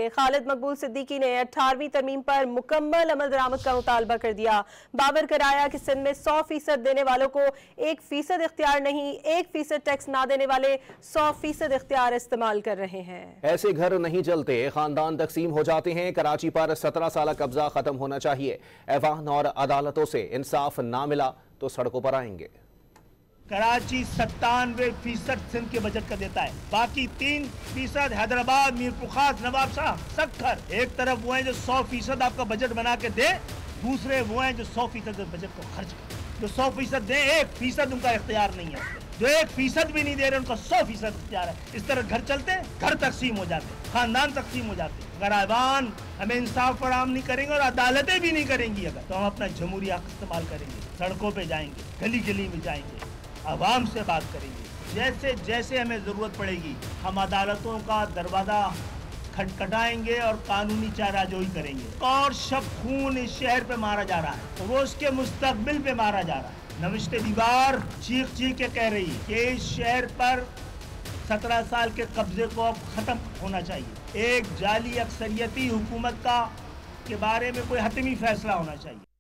के खालिद मकबूल सिद्दीकी ने 18वीं तरमीम पर मुकम्मल अमल दरामद का मुतालबा कर दिया। बावर कराया कि सिंध में 100% देने वालों को 1% इख्तियार नहीं, 1% टैक्स ना देने वाले 100% इख्तियार इस्तेमाल कर रहे हैं। ऐसे घर नहीं चलते, खानदान तकसीम हो जाते हैं। कराची पर 17 साल कब्जा खत्म होना चाहिए। ऐवान और अदालतों से इंसाफ ना मिला तो सड़कों पर आएंगे। कराची 97% सिंध के बजट का देता है, बाकी 3% हैदराबाद, मीरपुर खास, नवाब शाह, सखर। एक तरफ वो हैं जो 100% आपका बजट बना के दे, दूसरे वो हैं जो 100% बजट को खर्च कर। जो 100% दे, 1% उनका इख्तियार नहीं है। जो 1% भी नहीं दे रहे उनका 100% इख्तियार है। इस तरह घर चलते, घर तकसीम हो जाते, खानदान तकसीम हो जाते। अगर ऐवान हमें इंसाफ फराहम नहीं करेंगे और अदालतें भी नहीं करेंगी अगर, तो हम अपना जमहूरी हक इस्तेमाल करेंगे, सड़कों पे जाएंगे, गली गली में जाएंगे, आवाम से बात करेंगे। जैसे जैसे हमें ज़रूरत पड़ेगी हम अदालतों का दरवाज़ा खटखटाएंगे और कानूनी चाराजोई करेंगे। और शब खून इस शहर पे मारा जा रहा है, वो उसके मुस्तकबिल पे मारा जा रहा है। नविश्ते दीवार चीख चीख के कह रही है कि इस शहर पर 17 साल के कब्जे को अब ख़त्म होना चाहिए। एक जाली अक्सरियती हुकूमत का के बारे में कोई हतमी फैसला होना चाहिए।